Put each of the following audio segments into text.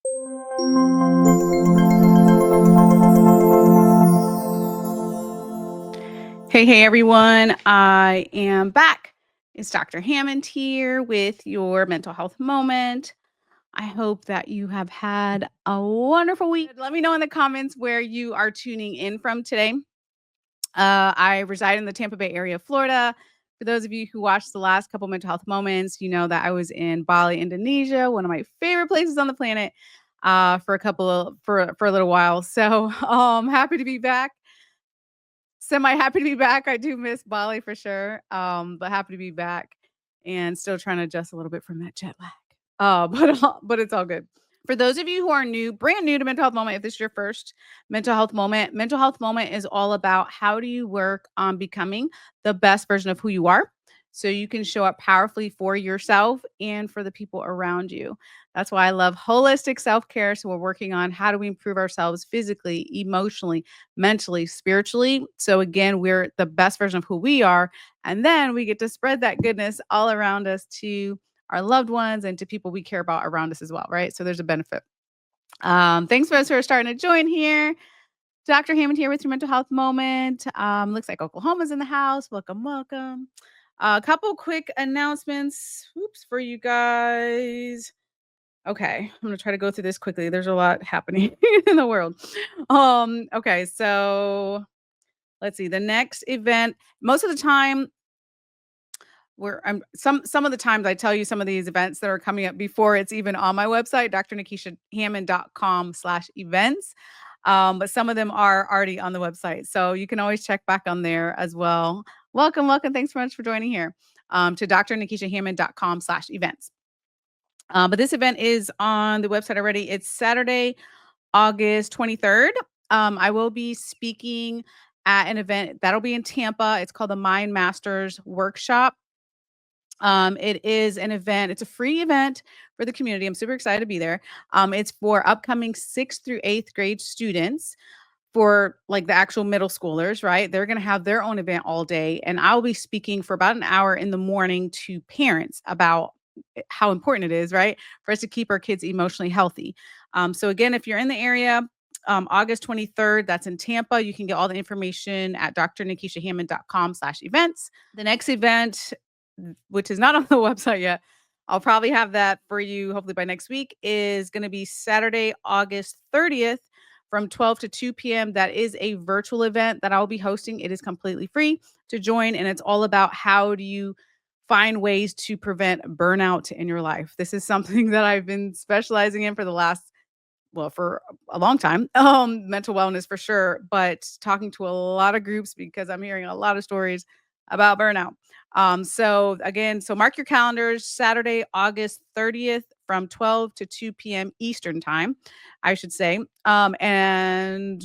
Hey, everyone. I am back. It's Dr. Hammond here with your mental health moment. I hope that you have had a wonderful week. Let me know in the comments where you are tuning in from today. I reside in the Tampa Bay area of Florida. For those of you who watched the last couple mental health moments, you know that I was in Bali, Indonesia, one of my favorite places on the planet, for a little while. So, happy to be back. Semi happy to be back. I do miss Bali for sure, but happy to be back and still trying to adjust a little bit from that jet lag. But it's all good. For those of you who are new, brand new to Mental Health Moment, if this is your first Mental Health Moment is all about how do you work on becoming the best version of who you are so you can show up powerfully for yourself and for the people around you. That's why I love holistic self-care. So we're working on how do we improve ourselves physically, emotionally, mentally, spiritually. So again, we're the best version of who we are. And then we get to spread that goodness all around us to our loved ones and to people we care about around us as well, right? So there's a benefit. Thanks for those who are starting to join here. Dr. Hammond here with your mental health moment. Looks like Oklahoma's in the house. Welcome, welcome. A couple quick announcements. Oops, for you guys. Okay, I'm gonna try to go through this quickly. There's a lot happening in the world. Okay, so let's see. The next event, most of the time, where I'm some of the times I tell you some of these events that are coming up before it's even on my website, drnekeshiahammond.com/events. But some of them are already on the website. So you can always check back on there as well. Welcome, welcome. Thanks so much for joining here. To drnekeshiahammond.com/events. But this event is on the website already. It's Saturday, August 23rd. I will be speaking at an event that'll be in Tampa. It's called the Mind Masters Workshop. It is an event. It's a free event for the community. I'm super excited to be there. It's for upcoming 6th through 8th grade students for like the actual middle schoolers, right? They're going to have their own event all day. And I'll be speaking for about an hour in the morning to parents about how important it is, right? For us to keep our kids emotionally healthy. So again, if you're in the area, August 23rd, that's in Tampa. You can get all the information at drnekeshiahammond.com/events. The next event, which is not on the website yet, I'll probably have that for you hopefully by next week, is going to be Saturday, August 30th from 12 to 2 p.m. That is a virtual event that I'll be hosting. It is completely free to join, and it's all about how do you find ways to prevent burnout in your life. This is something that I've been specializing in for the last for a long time, mental wellness for sure, but talking to a lot of groups because I'm hearing a lot of stories about burnout. So again, so mark your calendars, Saturday, August 30th from 12 to 2 p.m. Eastern time, I should say. And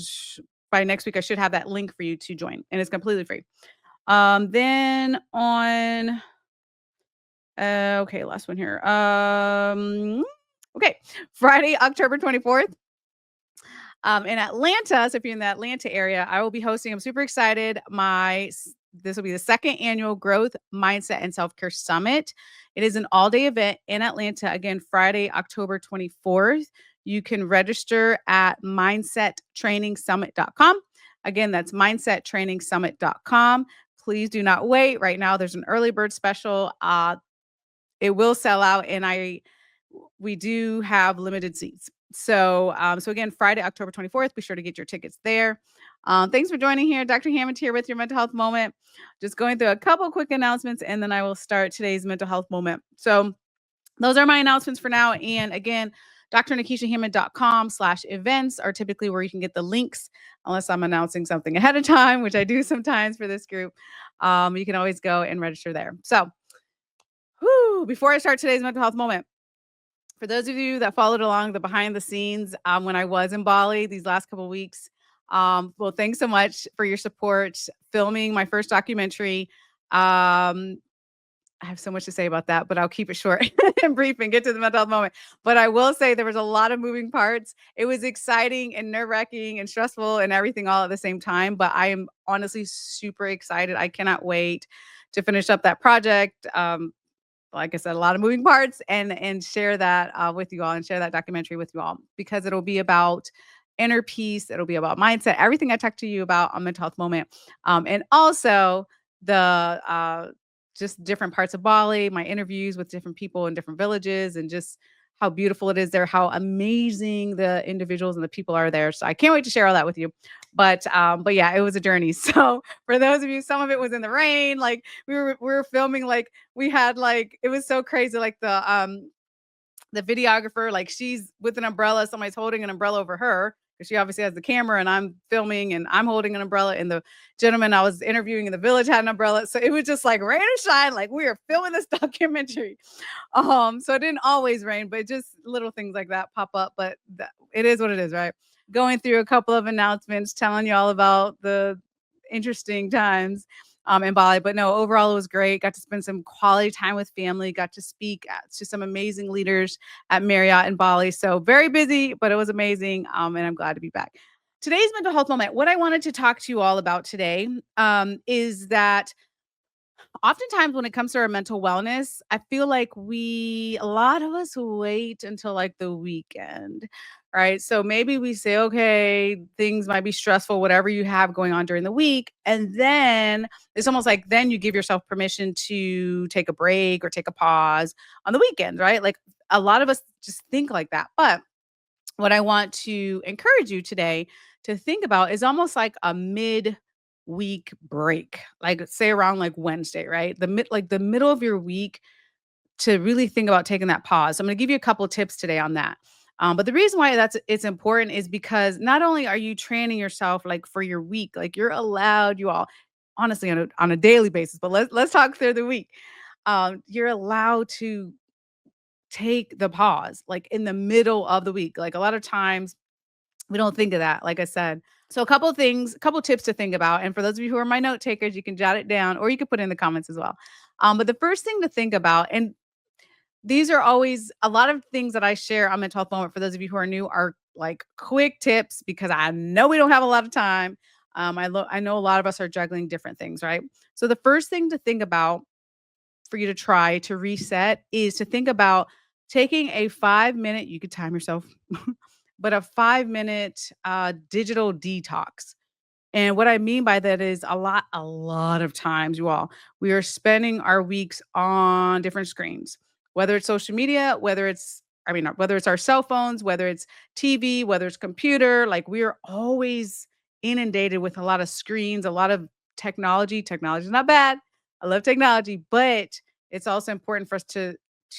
by next week, I should have that link for you to join, and it's completely free. Then on, okay, last one here. Okay, Friday, October 24th. In Atlanta, so if you're in the Atlanta area, I will be hosting. I'm super excited. This will be the second annual Growth Mindset and Self Care Summit. It is an all-day event in Atlanta. Again, Friday, October 24th. You can register at mindsettrainingsummit.com. Again, that's mindsettrainingsummit.com. Please do not wait. Right now, there's an early bird special. It will sell out, and we do have limited seats. So again, Friday, October 24th, be sure to get your tickets there. Thanks for joining here. Dr. Hammond here with your mental health moment. Just going through a couple quick announcements, and then I will start today's mental health moment. So those are my announcements for now. And again, drnekeshiahammond.com/events are typically where you can get the links, unless I'm announcing something ahead of time, which I do sometimes for this group. You can always go and register there. So before I start today's mental health moment, for those of you that followed along the behind the scenes when I was in Bali these last couple of weeks, well, thanks so much for your support filming my first documentary. I have so much to say about that, but I'll keep it short and brief and get to the mental health moment. But I will say there was a lot of moving parts. It was exciting and nerve-wracking and stressful and everything all at the same time. But I am honestly super excited. I cannot wait to finish up that project. like I said, a lot of moving parts and share that with you all and share that documentary with you all because it'll be about inner peace. It'll be about mindset, everything I talked to you about on mental health moment. And also the just different parts of Bali, my interviews with different people in different villages and just how beautiful it is there, how amazing the individuals and the people are there. So I can't wait to share all that with you. But yeah, it was a journey. So for those of you, some of it was in the rain, like we were filming like we had like it was so crazy like the videographer, like she's with an umbrella, somebody's holding an umbrella over her because she obviously has the camera and I'm filming and I'm holding an umbrella. And the gentleman I was interviewing in the village had an umbrella. So it was just like rain or shine, like we are filming this documentary. So it didn't always rain, but just little things like that pop up. But it is what it is, right? Going through a couple of announcements, telling you all about the interesting times in Bali. But no, overall, it was great. Got to spend some quality time with family, got to speak to some amazing leaders at Marriott in Bali. So very busy, but it was amazing. And I'm glad to be back. Today's mental health moment. What I wanted to talk to you all about today is that oftentimes when it comes to our mental wellness, I feel like a lot of us wait until like the weekend, right? So maybe we say, okay, things might be stressful, whatever you have going on during the week. And then it's almost like then you give yourself permission to take a break or take a pause on the weekend, right? Like a lot of us just think like that. But what I want to encourage you today to think about is almost like a mid-week break. Like say around like Wednesday, right? The middle of your week to really think about taking that pause. So I'm going to give you a couple of tips today on that. But the reason why it's important is because not only are you training yourself like for your week, like you're allowed, you all honestly on a daily basis, but let's talk through the week. You're allowed to take the pause like in the middle of the week. Like a lot of times we don't think of that, like I said. So a couple of things, a couple tips to think about. And for those of you who are my note takers, you can jot it down or you can put it in the comments as well. But the first thing to think about, and these are always a lot of things that I share on Mental Health Moment for those of you who are new are like quick tips because I know we don't have a lot of time. I know a lot of us are juggling different things, right? So the first thing to think about for you to try to reset is to think about taking a 5 minute, you could time yourself, but a 5 minute digital detox. And what I mean by that is a lot of times, you all, we are spending our weeks on different screens, whether it's social media, whether it's our cell phones, whether it's TV, whether it's computer, like we are always inundated with a lot of screens, a lot of technology. Technology is not bad. I love technology, but it's also important for us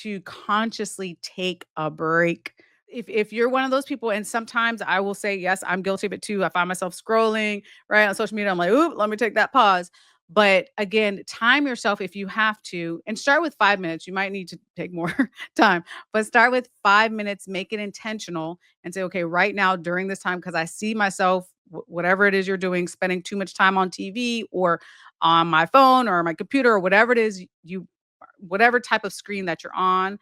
to consciously take a break if you're one of those people, and sometimes I will say, yes, I'm guilty of it too. I find myself scrolling right on social media. I'm like, oop, let me take that pause. But again, time yourself if you have to, and start with 5 minutes. You might need to take more time, but start with 5 minutes. Make it intentional, and say, okay, right now during this time, because I see myself, whatever it is you're doing, spending too much time on TV or on my phone or my computer or whatever it is whatever type of screen that you're on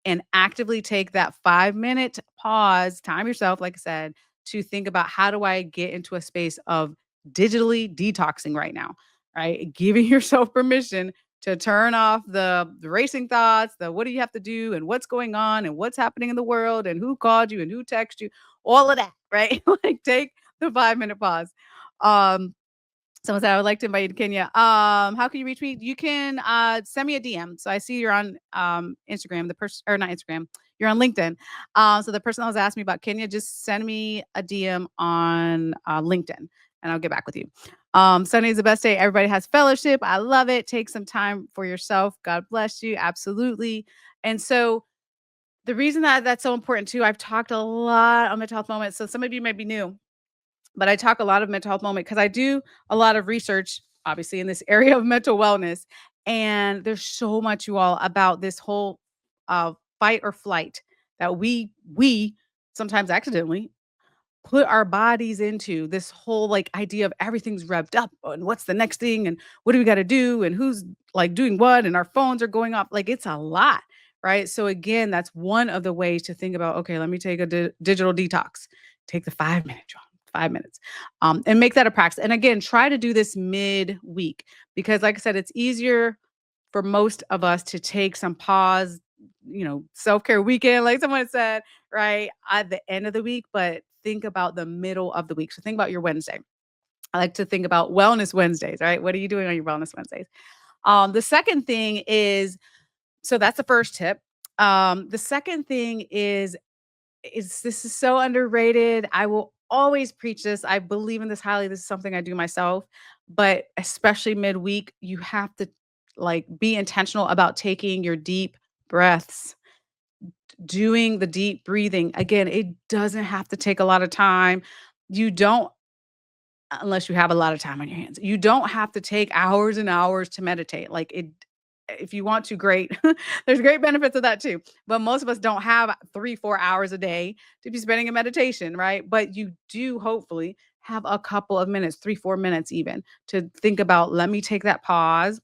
and actively take that 5 minute pause, time yourself, like I said, to think about how do I get into a space of digitally detoxing right now, right? Giving yourself permission to turn off the racing thoughts, the what do you have to do and what's going on and what's happening in the world and who called you and who texted you, all of that, right? Like take the 5 minute pause. Um, Someone said, "I would like to invite you to Kenya." How can you reach me? You can send me a DM. So I see you're on Instagram. The person, or not Instagram, you're on LinkedIn. So the person that was asking me about Kenya, just send me a DM on LinkedIn, and I'll get back with you. Sunday is the best day. Everybody has fellowship. I love it. Take some time for yourself. God bless you. Absolutely. And so the reason that that's so important too, I've talked a lot on Mental Health Moments. So some of you may be new, but I talk a lot of mental health moment because I do a lot of research, obviously, in this area of mental wellness. And there's so much, you all, about this whole fight or flight that we sometimes accidentally put our bodies into this whole like idea of everything's revved up and what's the next thing and what do we got to do and who's like doing what and our phones are going off like it's a lot, right? So again, that's one of the ways to think about, okay, let me take a digital detox. Take the 5 minute, John, 5 minutes, and make that a practice. And again, try to do this mid week because like I said, it's easier for most of us to take some pause, self-care weekend, like someone said, right, at the end of the week, but think about the middle of the week. So think about your Wednesday. I like to think about wellness Wednesdays, right? What are you doing on your wellness Wednesdays? The second thing is, so that's the first tip. The second thing is this is so underrated. I will always preach this. I believe in this highly. This is something I do myself, but especially midweek, you have to like be intentional about taking your deep breaths, doing the deep breathing. Again, it doesn't have to take a lot of time. You don't unless you have a lot of time on your hands. You don't have to take hours and hours to meditate. Like it if you want to, great. There's great benefits of that too. But most of us don't have 3, 4 hours a day to be spending in meditation, right? But you do hopefully have a couple of minutes, 3, 4 minutes even to think about, let me take that pause,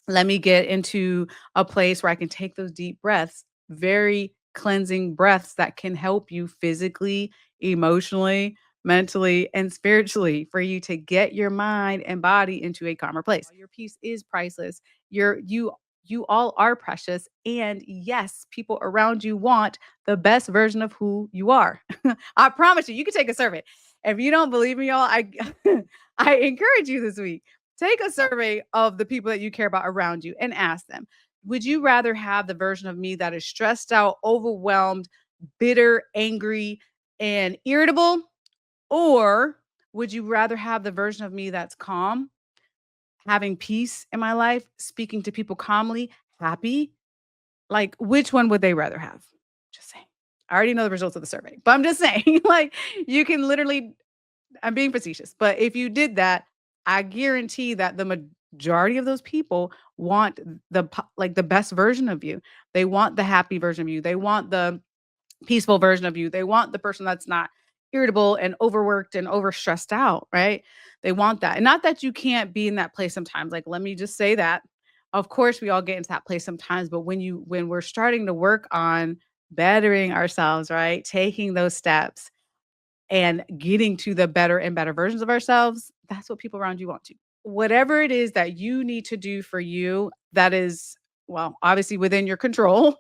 let me get into a place where I can take those deep breaths, very cleansing breaths that can help you physically, emotionally, mentally, and spiritually for you to get your mind and body into a calmer place. Your peace is priceless. You all are precious. And yes, people around you want the best version of who you are. I promise you, you can take a survey. If you don't believe me, y'all, I I encourage you this week. Take a survey of the people that you care about around you and ask them, would you rather have the version of me that is stressed out, overwhelmed, bitter, angry, and irritable? Or would you rather have the version of me that's calm, having peace in my life, speaking to people calmly, happy? Like, which one would they rather have? Just saying. I already know the results of the survey, but I'm just saying, like, you can literally I'm being facetious, but if you did that, I guarantee that the majority of those people want like the best version of you. They want the happy version of you. They want the peaceful version of you. They want the person that's not irritable and overworked and overstressed out, right? They want that. And not that you can't be in that place sometimes. Like, let me just say that. Of course, we all get into that place sometimes, but when we're starting to work on bettering ourselves, right? Taking those steps and getting to the better and better versions of ourselves, that's what people around you want to. Whatever it is that you need to do for you that is, well, obviously within your control,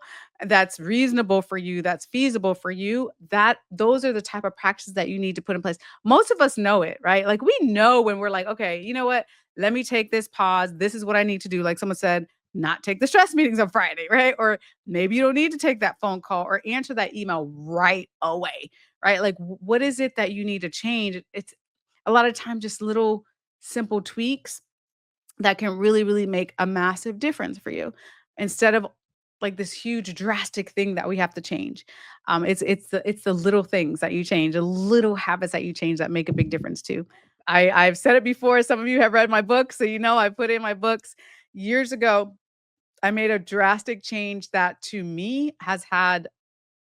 that's reasonable for you, that's feasible for you, that those are the type of practices that you need to put in place. Most of us know it, right? Like we know when we're like, okay, you know what? Let me take this pause. This is what I need to do. Like someone said, not take the stress meetings on Friday, right? Or maybe you don't need to take that phone call or answer that email right away, right? Like, what is it that you need to change? It's a lot of time just little simple tweaks that can really, really make a massive difference for you instead of like this huge drastic thing that we have to change. It's the little things that you change, the little habits that you change that make a big difference too. I've said it before. Some of you have read my book, so you know I put in my books years ago. I made a drastic change that to me has had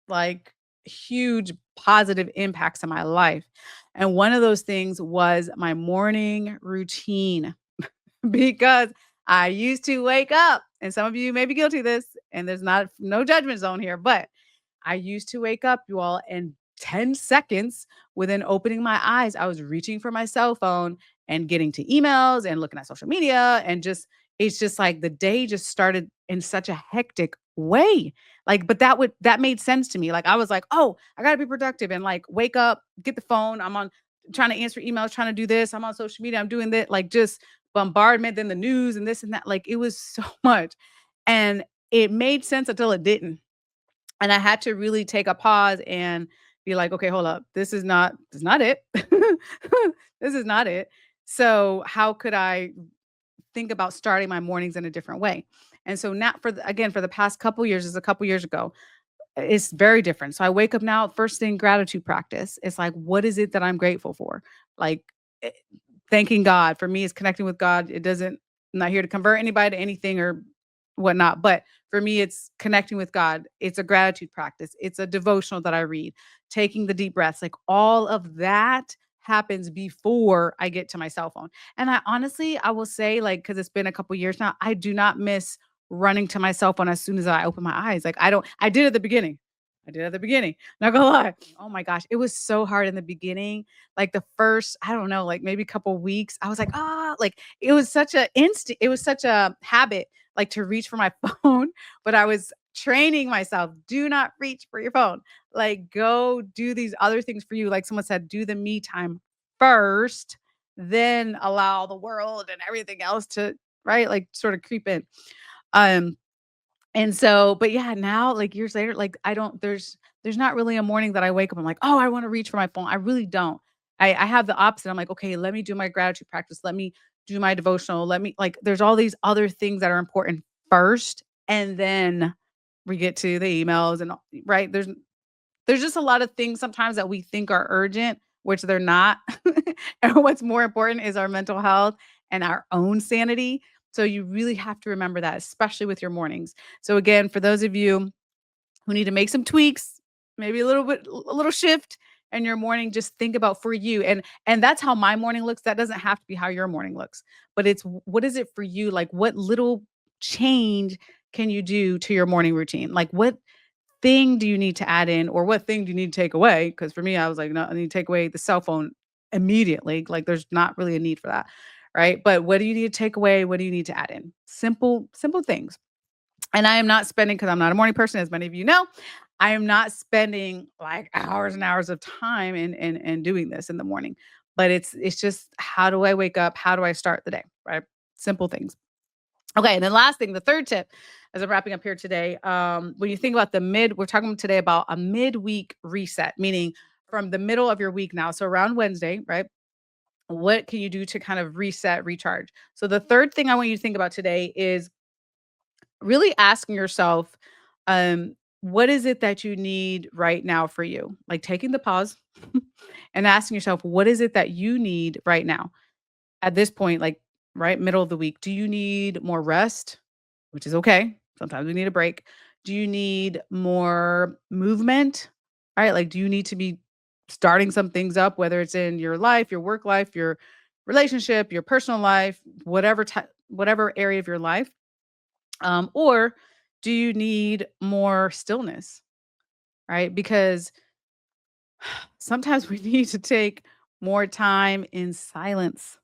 like huge positive impacts in my life. And one of those things was my morning routine because I used to wake up, and some of you may be guilty of this, and there's not no judgment zone here, but I used to wake up, you all, and 10 seconds within opening my eyes, I was reaching for my cell phone and getting to emails and looking at social media and just it's just like the day just started in such a hectic way. Like, but that made sense to me. Like I was like, "Oh, I got to be productive and like wake up, get the phone. I'm on trying to answer emails, trying to do this. I'm on social media. I'm doing that." Like just bombardment, then the news and this and that. Like it was so much. And it made sense until it didn't. And I had to really take a pause and be like, "Okay, hold up. This is not it. This is not it." So, how could I think about starting my mornings in a different way? And so now again, for the past couple years, is a couple years ago, it's very different. So I wake up now, first thing, gratitude practice. It's like, what is it that I'm grateful for? Like, eh, thanking God for me is connecting with God. It doesn't, I'm not here to convert anybody to anything or whatnot. But for me, it's connecting with God. It's a gratitude practice. It's a devotional that I read, taking the deep breaths. Like all of that happens before I get to my cell phone. And I honestly, I will say, like, because it's been a couple years now, I do not miss running to my cell phone as soon as I open my eyes. Like I don't, I did at the beginning. I did at the beginning, not gonna lie. Oh my gosh, it was so hard in the beginning. Like the first, I don't know, like maybe a couple weeks, I was like, "Ah," like it was such a instinct, it was such a habit, like to reach for my phone, but I was training myself, do not reach for your phone. Like go do these other things for you. Like someone said, do the me time first, then allow the world and everything else to, right? Like sort of creep in. Um and so, but yeah, now like years later, like I don't there's not really a morning that I wake up, I'm like, "Oh, I wanna reach for my phone." I really don't. I have the opposite. I'm like, "Okay, let me do my gratitude practice. Let me do my devotional. Let me," like there's all these other things that are important first, and then we get to the emails and all, right? There's just a lot of things sometimes that we think are urgent, which they're not. And what's more important is our mental health and our own sanity. So you really have to remember that, especially with your mornings. So again, for those of you who need to make some tweaks, maybe a little shift in your morning, just think about for you. And that's how my morning looks. That doesn't have to be how your morning looks, but it's what is it for you? Like what little change can you do to your morning routine? Like what thing do you need to add in or what thing do you need to take away? Because for me, I was like, no, I need to take away the cell phone immediately. Like there's not really a need for that. Right. But what do you need to take away? What do you need to add in? Simple, simple things. And I am not spending, because I'm not a morning person, as many of you know, I am not spending like hours and hours of time in doing this in the morning. But it's just how do I wake up? How do I start the day? Right. Simple things. Okay, and then last thing, the third tip, as I'm wrapping up here today, when you think about we're talking today about a midweek reset, meaning from the middle of your week now. So around Wednesday, right? What can you do to kind of reset, recharge? So the third thing I want you to think about today is really asking yourself, what is it that you need right now for you? Like taking the pause and asking yourself, what is it that you need right now? At this point, like, right, middle of the week, do you need more rest? Which is okay. Sometimes we need a break. Do you need more movement? Right? Like, do you need to be starting some things up, whether it's in your life, your work life, your relationship, your personal life, whatever area of your life? Or do you need more stillness? Right? Because sometimes we need to take more time in silence.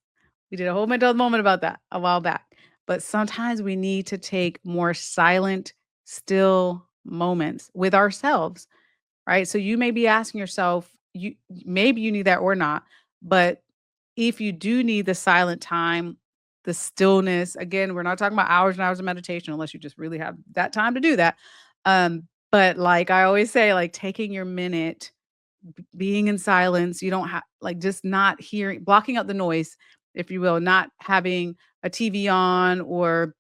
We did a whole mental moment about that a while back. But sometimes we need to take more silent, still moments with ourselves, right? So you may be asking yourself, you maybe you need that or not, but if you do need the silent time, the stillness, again, we're not talking about hours and hours of meditation unless you just really have that time to do that. But like I always say, like taking your minute, being in silence, you don't have like just not hearing, blocking out the noise, if you will, not having a TV on or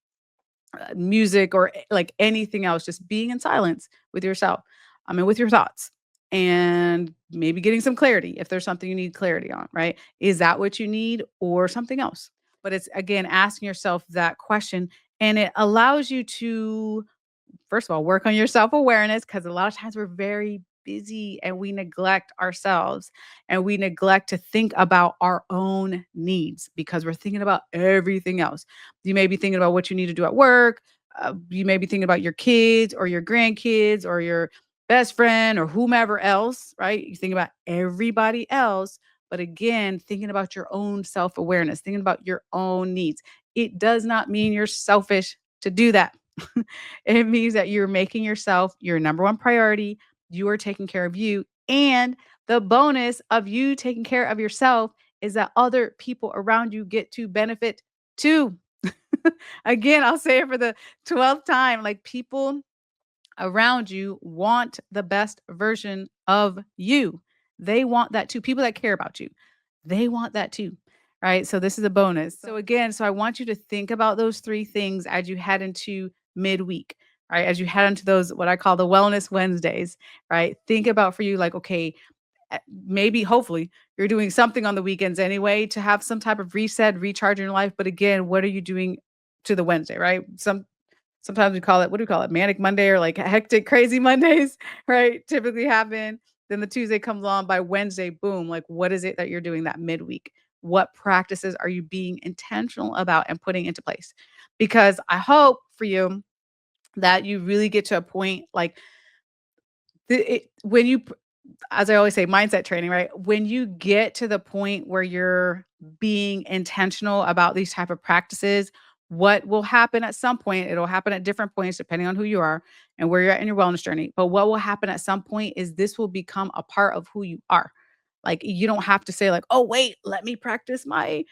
music or like anything else, just being in silence with yourself. I mean, with your thoughts and maybe getting some clarity if there's something you need clarity on, right? Is that what you need or something else? But it's again asking yourself that question, and it allows you to, first of all, work on your self-awareness, because a lot of times we're very busy and we neglect ourselves and we neglect to think about our own needs because we're thinking about everything else. You may be thinking about what you need to do at work. You may be thinking about your kids or your grandkids or your best friend or whomever else, right? You think about everybody else, but again, thinking about your own self-awareness, thinking about your own needs. It does not mean you're selfish to do that. It means that you're making yourself your number one priority. You are taking care of you. And the bonus of you taking care of yourself is that other people around you get to benefit too. Again, I'll say it for the 12th time. Like people around you want the best version of you. They want that too. People that care about you, they want that too. Right. So this is a bonus. So again, so I want you to think about those three things as you head into midweek, right? As you head into those, what I call the wellness Wednesdays, right? Think about for you, like, okay, maybe hopefully you're doing something on the weekends anyway to have some type of reset, recharge in your life. But again, what are you doing to the Wednesday, right? Sometimes we call it, what do we call it? Manic Monday or like hectic, crazy Mondays, right? Typically happen. Then the Tuesday comes along by Wednesday, boom. Like, what is it that you're doing that midweek? What practices are you being intentional about and putting into place? Because I hope for you that you really get to a point like When you as I always say, mindset training, right? When you get to the point where you're being intentional about these type of practices, what will happen at some point, it'll happen at different points depending on who you are and where you're at in your wellness journey. But what will happen at some point is this will become a part of who you are. Like you don't have to say like, "Oh, wait, let me practice my,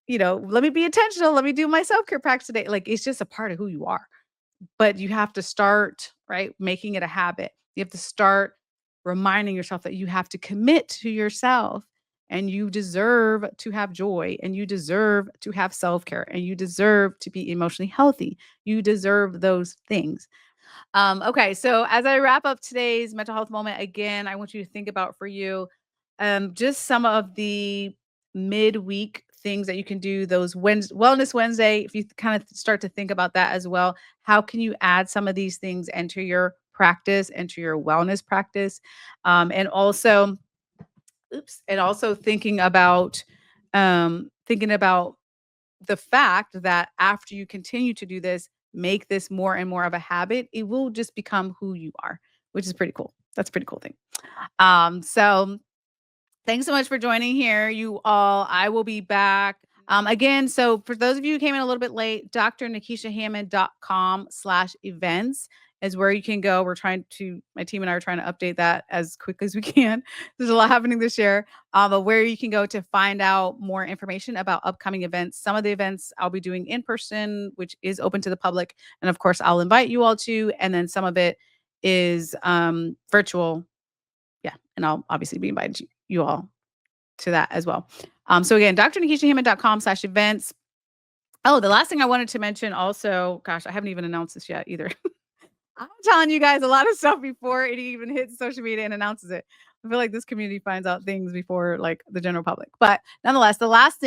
let me be intentional, let me do my self-care practice today." Like it's just a part of who you are. But you have to start, right, making it a habit. You have to start reminding yourself that you have to commit to yourself and you deserve to have joy and you deserve to have self-care and you deserve to be emotionally healthy. You deserve those things. Okay, so as I wrap up today's mental health moment, again, I want you to think about for you just some of the midweek things that you can do. Those Wellness Wednesday, if you kind of start to think about that as well, how can you add some of these things into your practice, into your wellness practice, and also, and also thinking about the fact that after you continue to do this, make this more and more of a habit, it will just become who you are, which is pretty cool. That's a pretty cool thing. So thanks so much for joining here, you all. I will be back. Again, so for those of you who came in a little bit late, drnekeshiahammond.com/events is where you can go. My team and I are trying to update that as quickly as we can. There's a lot happening this year, but where you can go to find out more information about upcoming events. Some of the events I'll be doing in person, which is open to the public. And of course, I'll invite you all to. And then some of it is virtual. Yeah. And I'll obviously be inviting you all to that as well. So again, drnekeshiahammond.com/events. Oh, the last thing I wanted to mention also, gosh, I haven't even announced this yet either. I'm telling you guys a lot of stuff before it even hits social media and announces it. I feel like this community finds out things before like the general public. But nonetheless, the last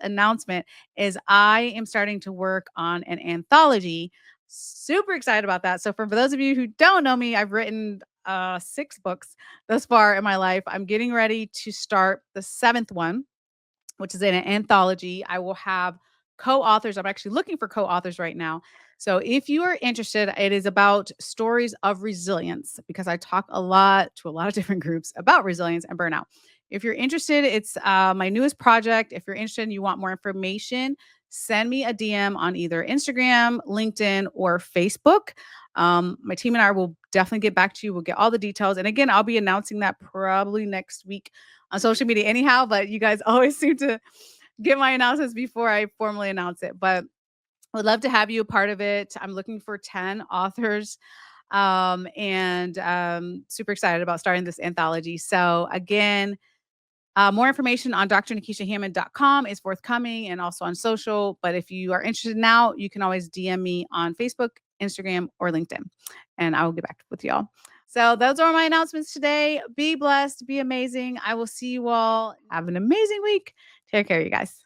announcement is I am starting to work on an anthology. Super excited about that. So for those of you who don't know me, I've written 6 books thus far in my life. I'm getting ready to start the 7th one, which is in an anthology. I will have co-authors. I'm actually looking for co-authors right now. So if you are interested, it is about stories of resilience because I talk a lot to a lot of different groups about resilience and burnout. If you're interested, it's my newest project. If you're interested and you want more information, send me a DM on either Instagram, LinkedIn, or Facebook. My team and I will definitely get back to you. We'll get all the details. And again, I'll be announcing that probably next week on social media anyhow, but you guys always seem to get my announcements before I formally announce it. But would love to have you a part of it. I'm looking for 10 authors and super excited about starting this anthology. So again, more information on drnekeshiahammond.com is forthcoming and also on social. But if you are interested now, you can always DM me on Facebook, Instagram, or LinkedIn, and I will get back with y'all. So those are my announcements today. Be blessed, be amazing. I will see you all. Have an amazing week. Take care, you guys.